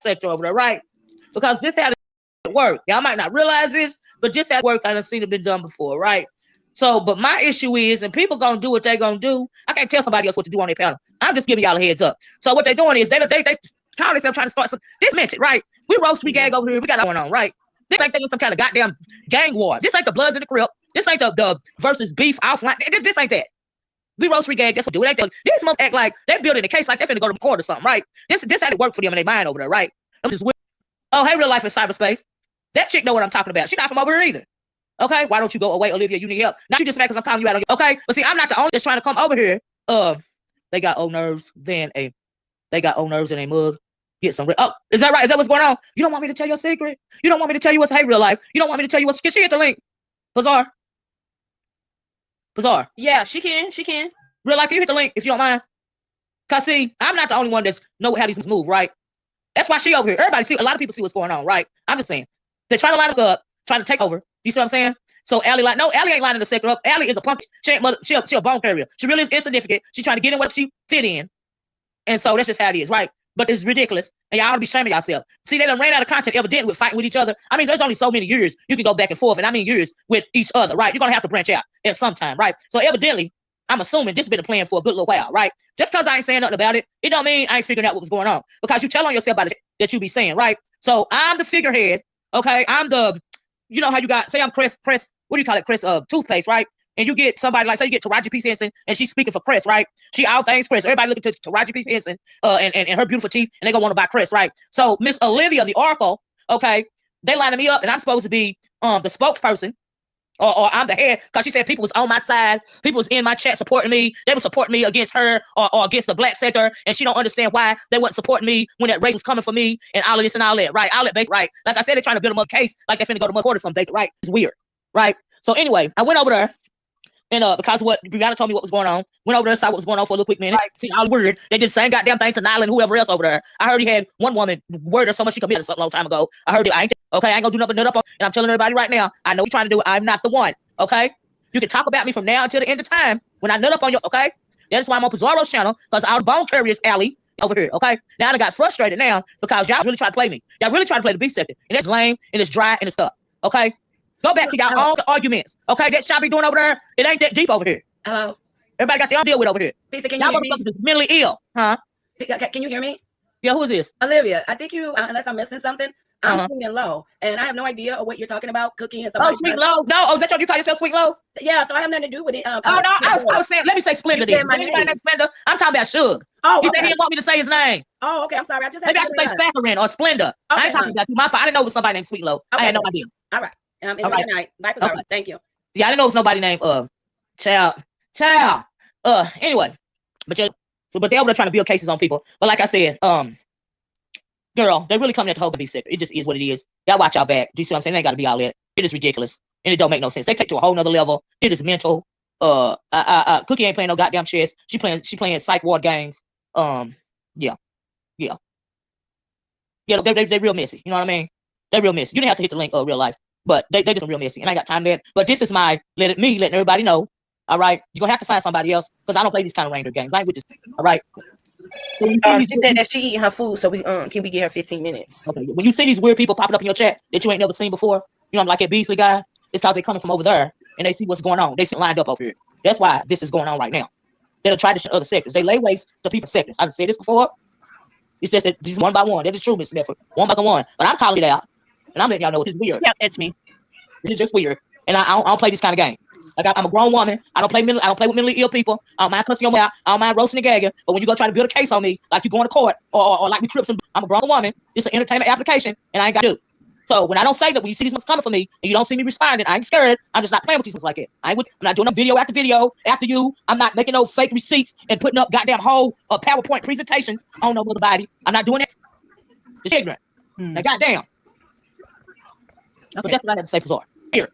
sector over there, right? Because this had to work. Y'all might not realize this, but just that work I done seen it been done before, right? So, but my issue is, and people gonna do what they gonna do. I can't tell somebody else what to do on their panel. I'm just giving y'all a heads up. So what they're doing is they call themselves trying to start some this mention, right? We roast, we gag over here, we got going on, right? This ain't thinking some kind of goddamn gang war. This ain't the Bloods in the Crip. This ain't the versus beef offline. This ain't that. We roast, we gag. That's what do it. These must act like they're building a case like they're finna go to court or something, right? This had to work for them in their mind over there, right? I'm just weird. Oh, hey, real life in cyberspace. That chick know what I'm talking about. She not from over here either. Okay, why don't you go away, Olivia? You need help. Not you just mad because I'm calling you out. Okay, but see, I'm not the only that's trying to come over here. They got old nerves. They got old nerves in a mug. Get some. Oh, is that right? Is that what's going on? You don't want me to tell your secret? You don't want me to tell you what's hey real life? You don't want me to tell you what's? Can she hit the link? Bizarre. Yeah, she can. Real life, can you hit the link if you don't mind? Cause see, I'm not the only one that's know how these move, right? That's why she over here. Everybody see. A lot of people see what's going on, right? I'm just saying. They're trying to line up, trying to take over. You see what I'm saying? So Allie like, no, Allie ain't lining the sector up. Allie is a punk. She ain't mother. She a bone carrier. She really is insignificant. She's trying to get in what she fit in. And so that's just how it is, right? But it's ridiculous. And y'all ought to be shaming yourself. See, they done ran out of content evidently with fighting with each other. I mean, there's only so many years you can go back and forth. And I mean years with each other, right? You're going to have to branch out at some time, right? So evidently, I'm assuming this has been a plan for a good little while, right? Just because I ain't saying nothing about it, it don't mean I ain't figuring out what was going on. Because you tell on yourself about it that you be saying, right? So I'm the figurehead, okay? I'm the, you know how you got, say I'm Crest, what do you call it? Crest toothpaste, right? And you get somebody like, say you get Taraji P. Henson, and she's speaking for Crest, right? She all things Crest. Everybody looking to Taraji P. Henson and her beautiful teeth, and they gonna want to buy Crest, right? So Miss Olivia, the Oracle, okay, they lining me up, and I'm supposed to be the spokesperson, or I'm the head, because she said people was on my side, people was in my chat supporting me, they were supporting me against her or against the black sector, and she don't understand why they wasn't supporting me when that race was coming for me, and all of this and all that, right? All that based, right? Like I said, they're trying to build them up case like they're finna go to court or something, right? It's weird, right? So anyway, I went over there. And because what Brianna told me what was going on, went over there and saw what was going on for a little quick minute. Right. See, all weird. They did the same goddamn thing to Nyla and whoever else over there. I heard he had one woman word her so much she committed something a long time ago. I heard it. I ain't gonna do nothing but nut up on. And I'm telling everybody right now, I know you're trying to do it. I'm not the one. Okay, you can talk about me from now until the end of time when I nut up on you. Okay, that's why I'm on Pizarro's channel because our bone carriers alley over here. Okay, now I got frustrated now because y'all really try to play me. Y'all really try to play the beef sector, and that's lame and it's dry and it's stuff. Okay. Go back to y'all all the arguments. Okay, that y'all be doing over there, it ain't that deep over here. Hello. Everybody got their own deal with over here. Lisa, can y'all you hear me? Is mentally ill, huh? Can you hear me? Yeah, who is this? Olivia. I think you, unless I'm missing something, I'm Sweet and Low, and I have no idea what you're talking about, cooking and stuff. Oh, Sweet Low? No, is that you call yourself Sweet Low? Yeah, so I have nothing to do with it. Oh, no, I was saying, let me say Splendor then. Splendor? I'm talking about Suge. Oh, he said he didn't want me to say his name. Oh, okay, I'm sorry. I just maybe I should say Saccharin or Splendor. Okay, I ain't talking about you. My fault. I didn't know it was somebody named Sweet Low. Okay, I had no idea. All right. Enjoy your night. Bye, Pizarro. Thank you. Yeah, I didn't know it was nobody named Child. Anyway, but they over there trying to build cases on people. But like I said, girl, they really coming at the whole beef sector. It just is what it is. Y'all watch y'all back. Do you see what I'm saying? They ain't got to be all that. It is ridiculous, and it don't make no sense. They take to a whole nother level. It is mental. Cookie ain't playing no goddamn chess. She playing psych ward games. Yeah. They real messy. You know what I mean? They real messy. You didn't have to hit the link. Real life. But they just real messy, and I got time to that. But this is my letting everybody know. All right, you're gonna have to find somebody else because I don't play these kind of reindeer games. I ain't with this. All right. So she said that she eating her food, so can we get her 15 minutes? Okay. When you see these weird people popping up in your chat that you ain't never seen before, you know, like that Beasley guy, it's because they coming from over there and they see what's going on. They sit lined up over here. That's why this is going on right now. They'll try to other sectors. They lay waste to people's sectors. I've said this before. It's just that these one by one. That is true, Miss Smith. One by one. But I'm calling it out, and I'm letting y'all know it's weird. Yeah, it's me. It's just weird, and I don't play this kind of game. Like I'm a grown woman. I don't play with mentally ill people. I don't mind cussing them out. I don't mind roasting and gagging. But when you go try to build a case on me, like you going to court or like we Crips, I'm a grown woman. It's an entertainment application, and I ain't got to do. So when I don't say that, when you see these ones coming for me and you don't see me responding, I ain't scared. I'm just not playing with these ones like that. I'm not doing a video after video after you. I'm not making those fake receipts and putting up goddamn whole PowerPoint presentations on no other body. I'm not doing it. It's ignorant. Now, goddamn. Okay. But that's what I had to say, Bizarre. Here.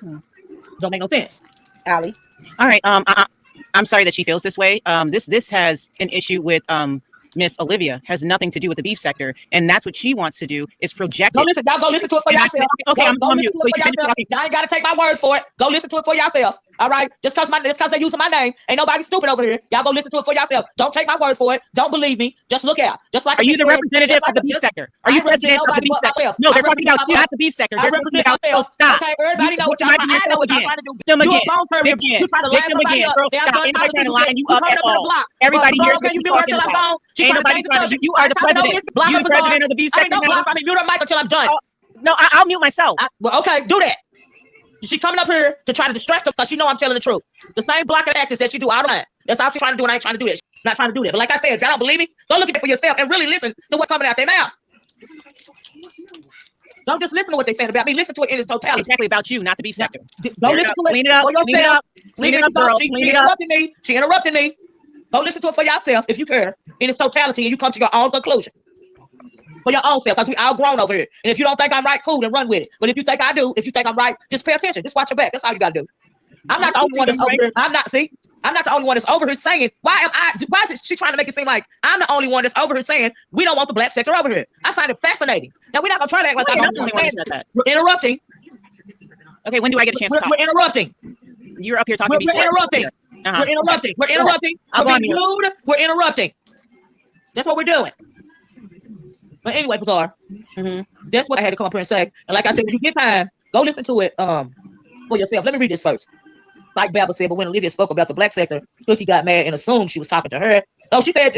Don't make no sense. Allie. All right. I'm sorry that she feels this way. This has an issue with Miss Olivia has nothing to do with the beef sector, and that's what she wants to do is project Go it. listen, y'all go listen to it for yourself. Okay, I'm go on listen mute. to So it you for can finish yourself. talking. Y'all ain't gotta take my word for it. Go listen to it for yourself. All right, just cause they're using my name, ain't nobody stupid over here. Y'all go listen to it for yourself. Don't take my word for it. Don't believe me. Just look out. Just like Are you the representative of the beef sector? Are you president of the beef sector? No, they're talking about you, not the beef sector. They're talking about so stop. Okay, everybody know what y'all trying to do. Them You a again. bone turd. You try to lie somebody up. Girl, stop. Ain't nobody trying to line you up at all. Everybody here's what you're talking about. Ain't nobody trying to. You are the president. You the president of the beef sector. I mean, mute her mic until I'm done. No, I'll mute myself. Well, okay, do that. She coming up here to try to distract her because she know I'm telling the truth. The same block of actors that she do all the time. That's all she's trying to do, and I ain't trying to do that. She's not trying to do that. But like I said, if y'all don't believe me, go look at it for yourself and really listen to what's coming out their mouth. Don't just listen to what they're saying about me. Listen to it in its totality. Exactly about you, not the beef sector. Go listen to it. Clean it up. Clean it up. Clean it up, girl. Clean it up. She interrupted me. Go listen to it for yourself if you care in its totality and you come to your own conclusion. For your own self, because we all grown over here. And if you don't think I'm right, cool, then run with it. But if you think I do, if you think I'm right, just pay attention. Just watch your back. That's all you gotta do. I'm not the only one that's over here. I'm not the only one that's over here saying, why is she trying to make it seem like I'm the only one that's over here saying we don't want the black sector over here? I find it fascinating. Now we're not gonna try to act like I'm not the only one who said that. We're interrupting. Okay, when do I get a chance to talk? We're interrupting. You're up here talking. We're interrupting. We're interrupting. We're interrupting. We're being rude. We're interrupting. That's what we're doing. But anyway, Bazaar, that's what I had to come up here and say. And like I said, when you get time, go listen to it for yourself. Let me read this first. Like Baba said, but when Olivia spoke about the black sector, Cookie got mad and assumed she was talking to her. Oh, she said,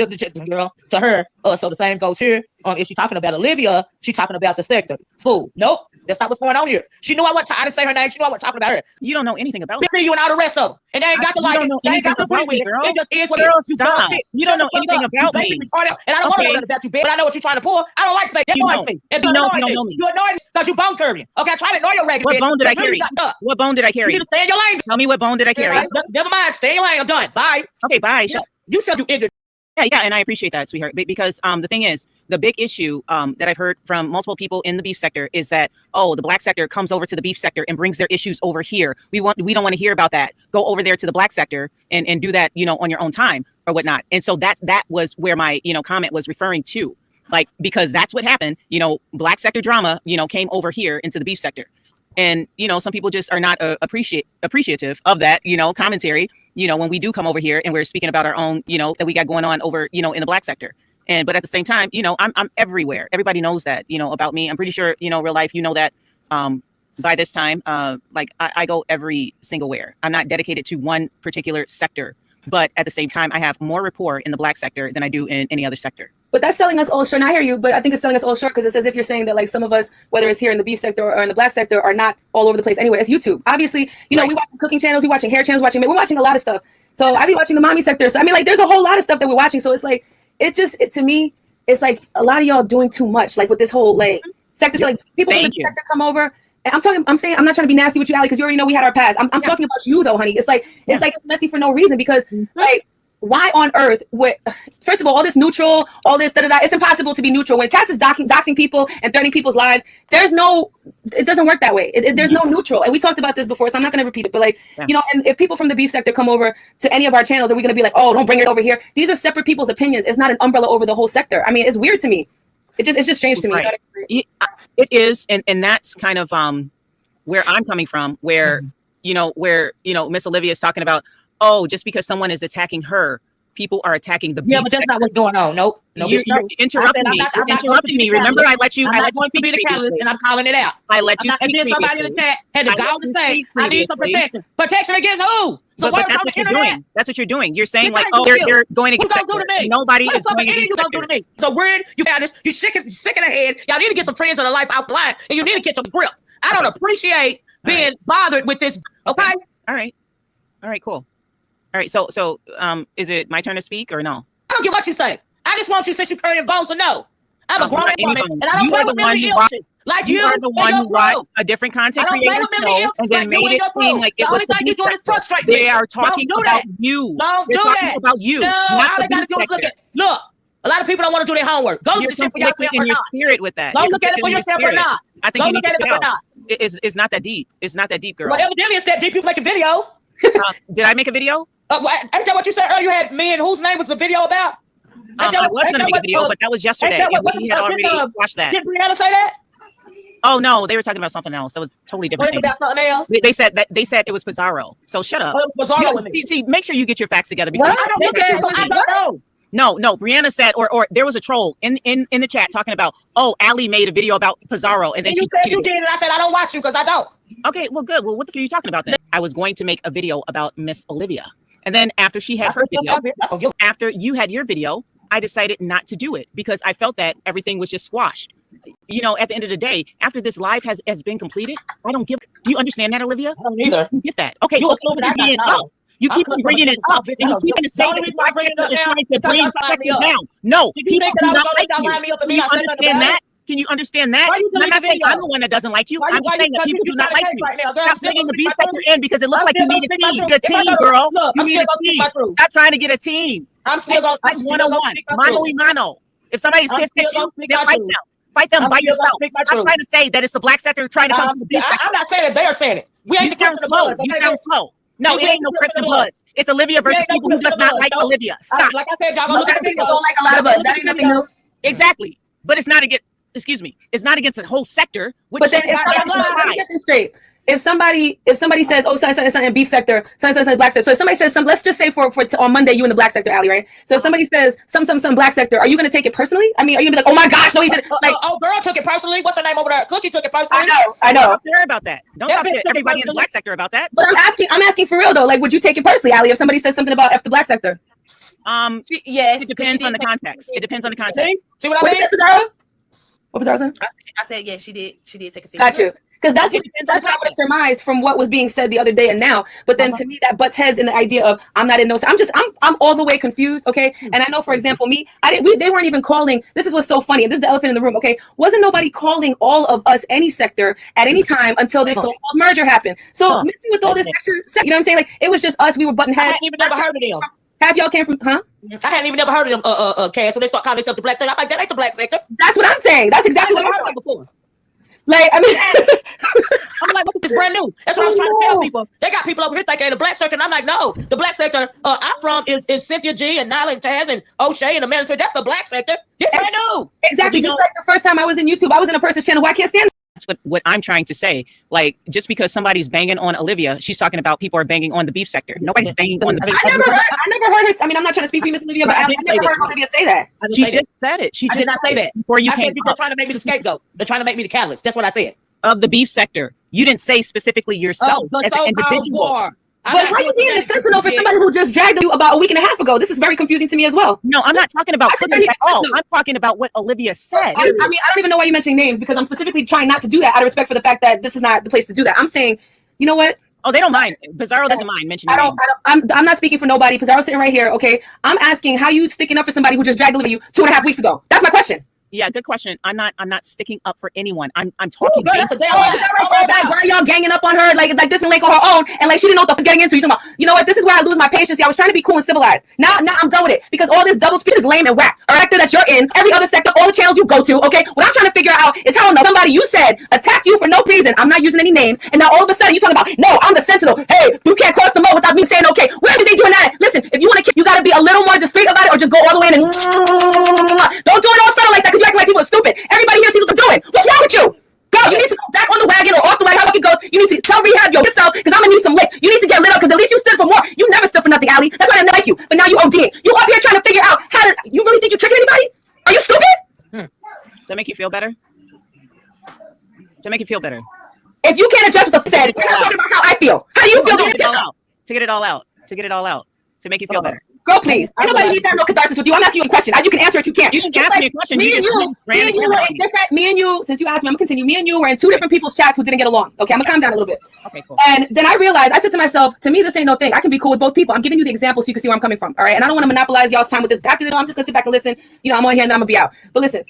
girl, to her. So the same goes here. If she's talking about Olivia, she's talking about the sector. Fool. Nope. That's not what's going on here. She knew I didn't say her name. She knew I wasn't talking about her. You don't know anything about it. You and all the rest of them. And they ain't got to like it. They ain't got to agree with it. It just is what it is. Stop. You don't know anything about me. And I don't want to know about you, but I know what you're trying to pull. I don't like fake. It annoys me. You don't know me. You annoy me because you bone curving. Okay, I try to ignore your regular. What bone did I carry? What bone did I carry? You need to stay in your lane. Tell me what bone did I carry? Never mind. Stay in your lane. I'm done. Bye. Okay, bye. You said you ignorant. Yeah, and I appreciate that, sweetheart. Because the thing is, the big issue that I've heard from multiple people in the beef sector is that, oh, the black sector comes over to the beef sector and brings their issues over here. We don't want to hear about that. Go over there to the black sector and do that, on your own time or whatnot. And so that was where my comment was referring to, like, because that's what happened. Black sector drama, came over here into the beef sector. And, some people just are not appreciative of that, commentary, when we do come over here and we're speaking about our own, that we got going on over, in the black sector. But at the same time, I'm everywhere. Everybody knows that, about me. I'm pretty sure, real life, that by this time, like I go every single where. I'm not dedicated to one particular sector. But at the same time, I have more rapport in the black sector than I do in any other sector. But that's selling us all short. And I hear you, but I think it's selling us all short because it's as if you're saying that like some of us, whether it's here in the beef sector or in the black sector, are not all over the place anyway. It's YouTube. Obviously, we watching cooking channels, we watching hair channels, we're watching a lot of stuff. So I be watching the mommy sector. So I mean, like, there's a whole lot of stuff that we're watching. So it's like, to me, it's like a lot of y'all doing too much, like with this whole like sector. Like people from the sector come over. And I'm saying, I'm not trying to be nasty with you, Allie, because you already know we had our past. I'm talking about you though, honey. It's like it's messy for no reason because like. Why on earth would, first of all this neutral, all this, it's impossible to be neutral. When cats is doxing people and threatening people's lives, it doesn't work that way. There's no neutral. And we talked about this before, so I'm not going to repeat it. But like, and if people from the beef sector come over to any of our channels, are we going to be like, oh, don't bring it over here? These are separate people's opinions. It's not an umbrella over the whole sector. I mean, it's weird to me. It's just strange to me. Right. It is. And that's kind of where I'm coming from, where, Miss Olivia is talking about, oh, just because someone is attacking her, people are attacking the beef but that's not what's going on. Nope. You're interrupting me. You're interrupting me. Remember, I let you. I'm not going to be the catalyst, and I'm calling it out. I let you speak. And then somebody in the chat had to go and say, I need some protection. Protection against who? So but that's what you're doing. That's what you're doing. You're saying like, oh, they're going against me. Nobody is going against me. So weird. You found this. You're sick in the head. Y'all need to get some friends in the life out the line, and you need to get some grip. I don't appreciate being bothered with this. Okay. All right. Cool. All right, so is it my turn to speak or no? I don't care what you say. I just want you, since you're carrying bones, to know I'm a grown woman, and I don't play with mental illnesses. Like you are the one who watched a different content creator show and then made it seem like it was the beef sector. They are talking about you. Don't do that. About you. No, all I gotta do is look. A lot of people don't want to do their homework. Go look at the shit for yourself or not. Spirit with that. Go look at it for yourself or not. I think you need to get it out. It's not that deep. It's not that deep, girl. Well, evidently it's that deep. People making videos. Did I make a video? Every time what you said earlier, you had me and whose name was the video about? I was going to make a video, but that was yesterday. And we had already squashed that. Did Brianna say that? Oh no, they were talking about something else. That was totally different. About something else? They said it was Pizarro. So shut up. Oh, it was Pizarro. See, make sure you get your facts together. Because I don't know. No, Brianna said, or there was a troll in the chat talking about, oh, Allie made a video about Pizarro, and then you said you did, and I said I don't watch you because I don't. Okay, well, good. Well, what the fuck are you talking about then? I was going to make a video about Miss Olivia, and then after she had her video, after you had your video, I decided not to do it because I felt that everything was just squashed. You know, at the end of the day, after this live has been completed, I don't give. Do you understand that, Olivia? I don't either. You get that? Okay, you keep bringing it up, and you keep saying that the black sector is trying to bring the sector down. No, people do not like you. Can you understand that? Can you understand that? I'm not saying I'm the one that doesn't like you. I'm just saying that people do not like you. Stop bringing the B sector in because it looks like you need a team. Get a team, girl. You need a team. Stop trying to get a team. I'm still going to one-on-one, mano. If somebody's pissed at you, then fight them. Fight them by yourself. I'm trying to say that it's the black sector trying to come to the B sector. I'm not saying that. They are saying it. We ain't you sound slow. You sound slow. No, it ain't no Crips and Bloods. It's Olivia versus people who does not like Olivia. Stop. Like I said, y'all gonna look at people don't like a lot of us. That ain't nothing new. Exactly. But it's not against, excuse me, it's not against the whole sector. But then let me get this straight. If somebody says, oh, something in beef sector, something black sector. So if somebody says some, let's just say for on Monday you in the black sector, Allie, right? So if somebody says some black sector, are you gonna take it personally? I mean, are you gonna be like, oh my gosh, no, he did like girl took it personally. What's her name over there? Cookie took it personally. I know. Don't care about that. Don't talk to everybody in the black sector about that. But I'm asking for real though. Like, would you take it personally, Allie, if somebody says something about the black sector? Yes. It depends on the context. It depends on the context. See what I mean? What was I saying? I said yes. She did take a. Got you. Because that's what I would have surmised from what was being said the other day and now. But then to me, that butts heads in the idea of I'm not in no. I'm all the way confused. Okay, and I know, for example, me, they weren't even calling. This is what's so funny, and this is the elephant in the room. Okay, wasn't nobody calling all of us any sector at any time until this so-called merger happened. So mixing with all this extra, you know what I'm saying? Like it was just us. We were butting heads. I hadn't even never heard of them. Have y'all came from? Huh? I hadn't even never heard of them. Cass, when they start calling themselves the black sector, I'm like, that ain't the black sector. That's what I'm saying. That's exactly what I heard before. Like, I mean, I'm like, it's brand new. That's what I was trying to tell people. They got people over here thinking the black sector, and I'm like, no, the black sector I'm from is Cynthia G and Nyla and Taz and O'Shea and Amanda. So that's the black sector. It's brand new. Exactly. Just like the first time I was in YouTube, I was in a person's channel who I can't stand. That's what I'm trying to say. Like, just because somebody's banging on Olivia, she's talking about people are banging on the beef sector. Nobody's banging on the beef sector. I never heard her. I mean, I'm not trying to speak for you, Miss Olivia, but I never heard Olivia say that. She just said it. I did not say that. Before you I came said people are trying to make me the scapegoat. They're trying to make me the catalyst. That's what I said. Of the beef sector. You didn't say specifically yourself as an individual. But how you being the sentinel for somebody who just dragged you about a week and a half ago? This is very confusing to me as well. No, I'm not talking about Cookie at all. I'm talking about what Olivia said. I mean, I don't even know why you're mentioning names because I'm specifically trying not to do that out of respect for the fact that this is not the place to do that. I'm saying, you know what? Oh, they don't mind. Pizarro doesn't mind mentioning. I'm not speaking for nobody. Pizarro's sitting right here. Okay, I'm asking how you sticking up for somebody who just dragged Olivia 2.5 weeks ago. That's my question. Yeah, good question. I'm not sticking up for anyone. I'm talking. Why y'all ganging up on her like this and like on her own and like she didn't know what the fuck getting into? You talking about, you know what? This is where I lose my patience. I was trying to be cool and civilized. Now I'm done with it because all this double speech is lame and whack. Or actor that you're in, every other sector, all the channels you go to. Okay, what I'm trying to figure out is how somebody you said attacked you for no reason. I'm not using any names, and now all of a sudden you talking about no, I'm the sentinel. Hey, you can't cross the moat without me saying okay. Where is they doing that? Listen, if you want to, you got to be a little more discreet about it, or just go all the way in and don't do it all subtle like that because you act like people are stupid. Everybody here sees what they're doing. What's wrong with you? Girl, you need to go back on the wagon or off the wagon, however it goes. You need to tell rehab yourself because I'm gonna need some licks. You need to get lit up because at least you stood for more. You never stood for nothing, Allie. That's why I didn't like you. But now you ODing. You up here trying to figure out how to. You really think you're tricking anybody? Are you stupid? Does that make you feel better? Does that make you feel better? If you can't address what the said, we're not talking about how I feel. How do you feel? To get it all out. To make you feel better. Girl, please. Nobody needs to have no catharsis with you. I'm asking you a question. You can answer it. You can't. You can ask me a question. Me and you, since you asked me, I'm gonna continue. Me and you were in two different people's chats who didn't get along. Okay, I'm gonna calm down a little bit. Okay, cool. And then I realized, I said to myself, to me, this ain't no thing. I can be cool with both people. I'm giving you the example so you can see where I'm coming from. All right. And I don't want to monopolize y'all's time with this. After this, I'm just gonna sit back and listen. You know, I'm on here and then I'm gonna be out. But listen.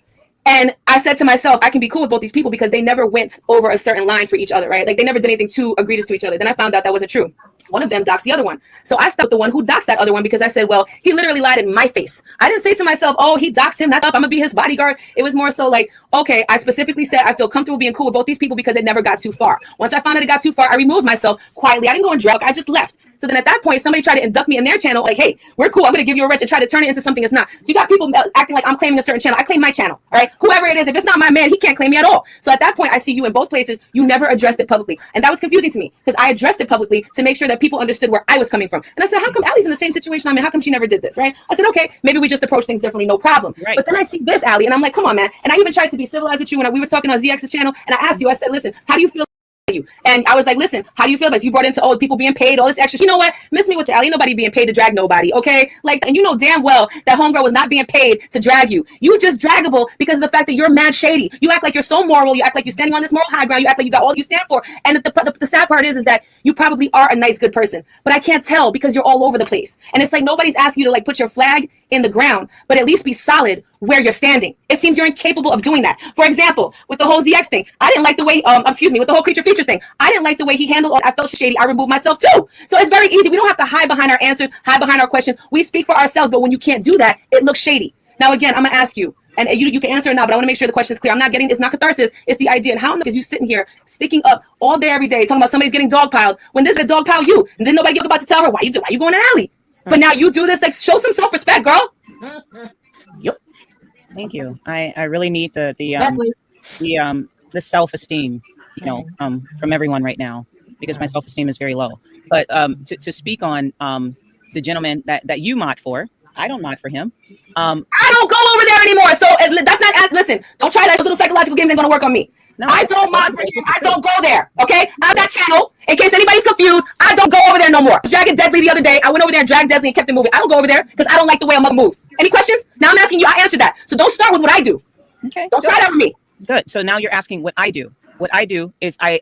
And I said to myself, I can be cool with both these people because they never went over a certain line for each other, right? Like they never did anything too egregious to each other. Then I found out that wasn't true. One of them doxed the other one. So I stopped the one who doxed that other one because I said, well, he literally lied in my face. I didn't say to myself, oh, he doxed him. That's up. I'm gonna be his bodyguard. It was more so like, okay, I specifically said I feel comfortable being cool with both these people because it never got too far. Once I found out it got too far, I removed myself quietly. I didn't go and drug. I just left. So then at that point, somebody tried to induct me in their channel, like, hey, we're cool, I'm going to give you a wrench, and try to turn it into something it's not. You got people acting like I'm claiming a certain channel. I claim my channel, all right? Whoever it is, if it's not my man, he can't claim me at all. So at that point, I see you in both places. You never addressed it publicly. And that was confusing to me because I addressed it publicly to make sure that people understood where I was coming from. And I said, how come Allie's in the same situation I'm in? How come she never did this, right? I said, okay, maybe we just approach things differently, no problem. Right. But then I see this, Allie, and I'm like, come on, man. And I even tried to be civilized with you when we was talking on ZX's channel, and I asked you, I said, listen, how do you feel? You and I was like, listen, how do you feel about this? You brought into people being paid all this extra. You know what? Miss me with you, Allie. Nobody being paid to drag nobody, okay? Like, and you know damn well that homegirl was not being paid to drag you. You just draggable because of the fact that you're mad shady. You act like you're so moral. You act like you're standing on this moral high ground. You act like you got all you stand for. And the sad part is that you probably are a nice, good person, but I can't tell because you're all over the place. And it's like nobody's asking you to like put your flag in the ground, but at least be solid where you're standing. It seems you're incapable of doing that. For example, with the whole ZX thing, I didn't like the way, with the whole creature feature thing, I didn't like the way he handled it. I felt shady. I removed myself too. So it's very easy. We don't have to hide behind our answers, hide behind our questions. We speak for ourselves, but when you can't do that, it looks shady. Now, again, I'm gonna ask you, and you can answer it now, but I want to make sure the question is clear. It's not catharsis, it's the idea. And how is you sitting here sticking up all day, every day, talking about somebody's getting dogpiled when this is a dogpile you, and then nobody about to tell her why you going to Alley. But now you do this, like show some self-respect, girl. Yep. Thank you. I really need the self-esteem, from everyone right now, because my self-esteem is very low. But to speak on the gentleman that you mod for, I don't mod for him. I don't go over there anymore. So that's not. Listen, don't try that. Those little psychological games ain't gonna work on me. No, I don't mod for you. I don't go there. Okay, I have that channel. In case anybody's confused, I don't go over there no more. I was dragging Desley the other day. I went over there and dragged Desley and kept it moving. I don't go over there because I don't like the way a mother moves. Any questions? Now I'm asking you. I answered that. So don't start with what I do. Okay. Don't try that with me. Good. So now you're asking what I do. What I do is I